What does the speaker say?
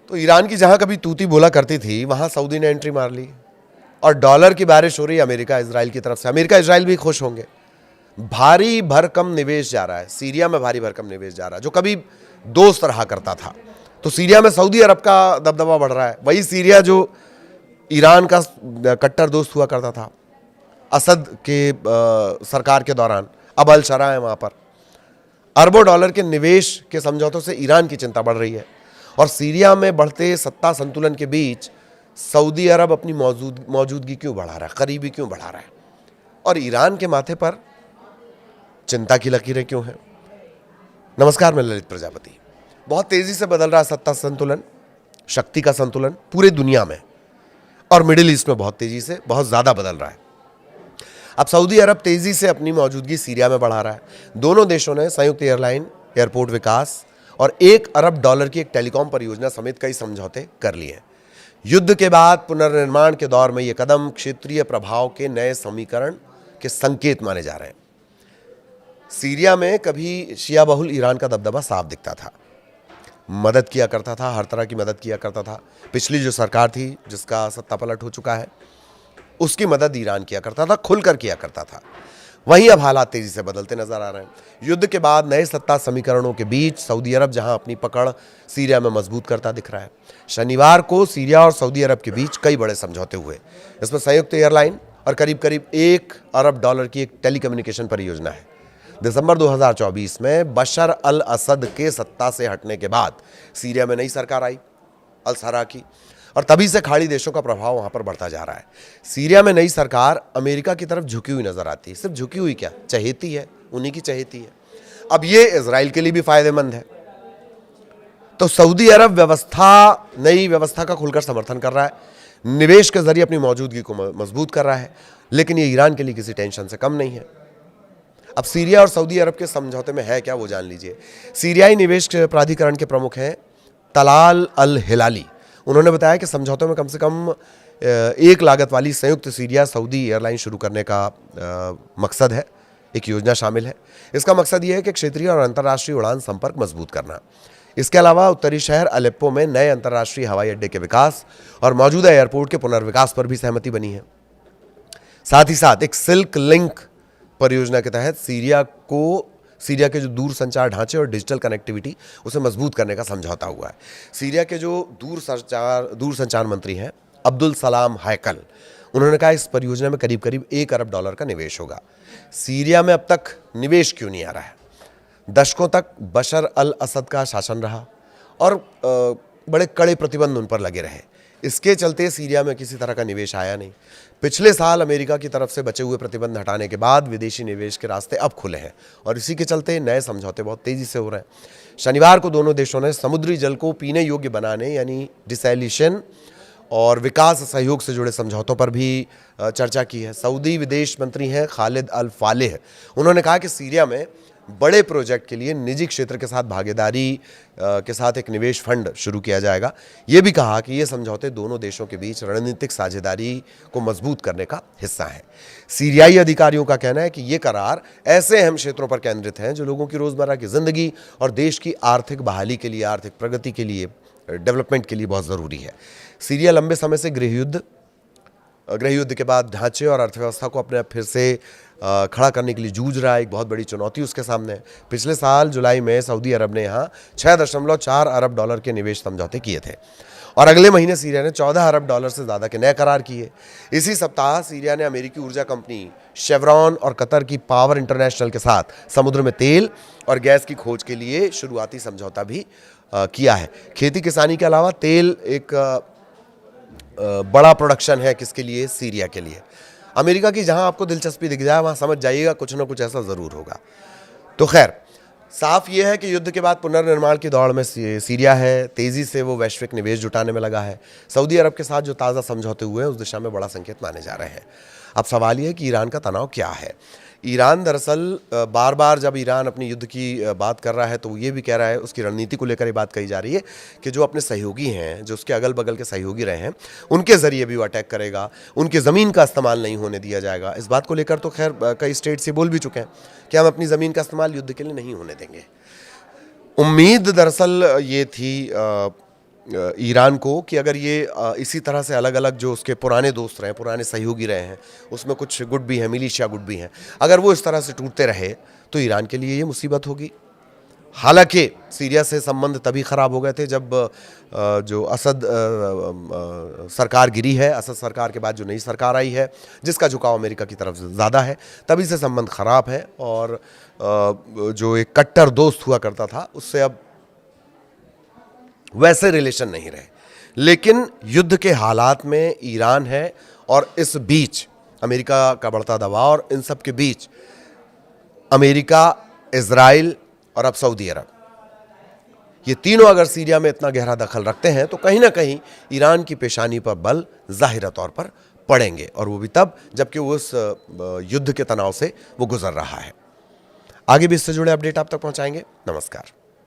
तो ईरान की जहां कभी तूती बोला करती थी वहां सऊदी ने एंट्री मार ली और डॉलर की बारिश हो रही है अमेरिका इजराइल की तरफ से। अमेरिका इजराइल भी खुश होंगे। भारी भरकम निवेश जा रहा है सीरिया में, भारी भरकम निवेश जा रहा है जो कभी दोस्त रहा करता था। तो सीरिया में सऊदी अरब का दबदबा बढ़ रहा है। वही सीरिया जो ईरान का कट्टर दोस्त हुआ करता था असद के सरकार के दौरान, अब अल शरा है वहां पर। अरबों डॉलर के निवेश के समझौतों से ईरान की चिंता बढ़ रही है और सीरिया में बढ़ते सत्ता संतुलन के बीच सऊदी अरब अपनी मौजूदगी क्यों बढ़ा रहा है, करीबी क्यों बढ़ा रहा है, और ईरान के माथे पर चिंता की लकीरें क्यों हैं। नमस्कार, मैं ललित प्रजापति। बहुत तेजी से बदल रहा सत्ता संतुलन, शक्ति का संतुलन पूरे दुनिया में और मिडिल ईस्ट में बहुत तेजी से, बहुत ज्यादा बदल रहा है। अब सऊदी अरब तेजी से अपनी मौजूदगी सीरिया में बढ़ा रहा है। दोनों देशों ने संयुक्त एयरलाइन, एयरपोर्ट विकास और $1 अरब की एक टेलीकॉम परियोजना समेत कई समझौते कर लिए। युद्ध के बाद पुनर्निर्माण के दौर में यह कदम क्षेत्रीय प्रभाव के नए समीकरण के संकेत माने जा रहे हैं। सीरिया में कभी शिया बहुल ईरान का दबदबा साफ दिखता था, मदद किया करता था, हर तरह की मदद किया करता था। पिछली जो सरकार थी जिसका सत्ता पलट हो चुका है उसकी मदद ईरान किया करता था, खुलकर किया करता था। वहीं अब हालात तेजी से बदलते नजर आ रहे हैं। युद्ध के बाद नए सत्ता समीकरणों के बीच सऊदी अरब जहां अपनी पकड़ सीरिया में मजबूत करता दिख रहा है। शनिवार को सीरिया और सऊदी अरब के बीच कई बड़े समझौते हुए। इसमें संयुक्त एयरलाइन और करीब करीब $1 अरब की एक टेलीकम्युनिकेशन परियोजना है। दिसंबर 2024 में बशर अल असद के सत्ता से हटने के बाद सीरिया में नई सरकार आई, अल सरा की, और तभी से खाड़ी देशों का प्रभाव वहां पर बढ़ता जा रहा है। सीरिया में नई सरकार अमेरिका की तरफ झुकी हुई नजर आती है। सिर्फ झुकी हुई क्या, चहेती है, उन्हीं की चहेती है। अब ये इजराइल के लिए भी फायदेमंद है। तो सऊदी अरब नई व्यवस्था का खुलकर समर्थन कर रहा है, निवेश के जरिए अपनी मौजूदगी को मजबूत कर रहा है, लेकिन ये ईरान के लिए किसी टेंशन से कम नहीं है। अब सीरिया और सऊदी अरब के समझौते में है क्या, वो जान लीजिए। सीरियाई निवेश प्राधिकरण के प्रमुख हैं तलाल अल हिलाली। उन्होंने बताया कि समझौते में कम से कम एक लागत वाली संयुक्त सीरिया सऊदी एयरलाइन शुरू करने का मकसद है, एक योजना शामिल है। इसका मकसद ये है कि क्षेत्रीय और अंतर्राष्ट्रीय उड़ान संपर्क मजबूत करना। इसके अलावा उत्तरी शहर अलेप्पो में नए अंतर्राष्ट्रीय हवाई अड्डे के विकास और मौजूदा एयरपोर्ट के पुनर्विकास पर भी सहमति बनी है। साथ ही साथ एक सिल्क लिंक परियोजना के तहत सीरिया के जो दूर संचार ढांचे और डिजिटल कनेक्टिविटी उसे मजबूत करने का समझौता हुआ है। सीरिया के जो दूर संचार मंत्री हैं अब्दुल सलाम हैकल, उन्होंने कहा इस परियोजना में करीब करीब $1 अरब का निवेश होगा। सीरिया में अब तक निवेश क्यों नहीं आ रहा है? दशकों तक बशर अल असद का शासन रहा और बड़े कड़े प्रतिबंध उन पर लगे रहे। इसके चलते सीरिया में किसी तरह का निवेश आया नहीं। पिछले साल अमेरिका की तरफ से बचे हुए प्रतिबंध हटाने के बाद विदेशी निवेश के रास्ते अब खुले हैं और इसी के चलते नए समझौते बहुत तेजी से हो रहे हैं। शनिवार को दोनों देशों ने समुद्री जल को पीने योग्य बनाने यानी डिसैलिनेशन और विकास सहयोग से जुड़े समझौतों पर भी चर्चा की है। सऊदी विदेश मंत्री हैं खालिद अल फालेह। उन्होंने कहा कि सीरिया में बड़े प्रोजेक्ट के लिए निजी क्षेत्र के साथ भागीदारी के साथ एक निवेश फंड शुरू किया जाएगा। ये भी कहा कि ये समझौते दोनों देशों के बीच रणनीतिक साझेदारी को मजबूत करने का हिस्सा है। सीरियाई अधिकारियों का कहना है कि ये करार ऐसे अहम क्षेत्रों पर केंद्रित हैं जो लोगों की रोजमर्रा की जिंदगी और देश की आर्थिक बहाली के लिए, आर्थिक प्रगति के लिए, डेवलपमेंट के लिए बहुत ज़रूरी है। सीरिया लंबे समय से गृह युद्ध के बाद ढांचे और अर्थव्यवस्था को अपने फिर से खड़ा करने के लिए जूझ रहा है। एक बहुत बड़ी चुनौती उसके सामने है। पिछले साल जुलाई में सऊदी अरब ने यहाँ $6.4 अरब के निवेश समझौते किए थे और अगले महीने सीरिया ने $14 अरब से ज़्यादा के नए करार किए। इसी सप्ताह सीरिया ने अमेरिकी ऊर्जा कंपनी शेवरॉन और कतर की पावर इंटरनेशनल के साथ समुद्र में तेल और गैस की खोज के लिए शुरुआती समझौता भी किया है। खेती किसानी के अलावा तेल एक बड़ा प्रोडक्शन है किसके लिए, सीरिया के लिए। अमेरिका की जहां आपको दिलचस्पी दिख जाए वहां समझ जाइएगा कुछ ना कुछ ऐसा ज़रूर होगा। तो खैर, साफ ये है कि युद्ध के बाद पुनर्निर्माण की दौड़ में सीरिया है। तेज़ी से वो वैश्विक निवेश जुटाने में लगा है। सऊदी अरब के साथ जो ताज़ा समझौते हुए हैं उस दिशा में बड़ा संकेत माने जा रहे हैं। अब सवाल ये है कि ईरान का तनाव क्या है। ईरान दरअसल बार बार जब ईरान अपनी युद्ध की बात कर रहा है तो वो ये भी कह रहा है, उसकी रणनीति को लेकर ये बात कही जा रही है कि जो अपने सहयोगी हैं, जो उसके अगल बगल के सहयोगी रहे हैं, उनके ज़रिए भी वो अटैक करेगा, उनकी ज़मीन का इस्तेमाल नहीं होने दिया जाएगा। इस बात को लेकर तो खैर कई स्टेट्स ये बोल भी चुके हैं कि हम अपनी ज़मीन का इस्तेमाल युद्ध के लिए नहीं होने देंगे। उम्मीद दरअसल ये थी ईरान को कि अगर ये इसी तरह से अलग अलग जो उसके पुराने दोस्त रहे, पुराने सहयोगी रहे हैं, उसमें कुछ गुट भी हैं, मिलिशिया गुट भी हैं, अगर वो इस तरह से टूटते रहे तो ईरान के लिए ये मुसीबत होगी। हालांकि सीरिया से संबंध तभी ख़राब हो गए थे जब जो असद सरकार गिरी है, असद सरकार के बाद जो नई सरकार आई है जिसका झुकाव अमेरिका की तरफ से ज़्यादा है, तभी से संबंध ख़राब है। और जो एक कट्टर दोस्त हुआ करता था उससे अब वैसे रिलेशन नहीं रहे। लेकिन युद्ध के हालात में ईरान है और इस बीच अमेरिका का बढ़ता दबाव और इन सब के बीच अमेरिका, इजराइल और अब सऊदी अरब, ये तीनों अगर सीरिया में इतना गहरा दखल रखते हैं तो कहीं ना कहीं ईरान की पेशानी पर बल ज़ाहिर तौर पर पड़ेंगे, और वो भी तब जबकि वो उस युद्ध के तनाव से वो गुजर रहा है। आगे भी इससे जुड़े अपडेट आप तक पहुंचाएंगे। नमस्कार।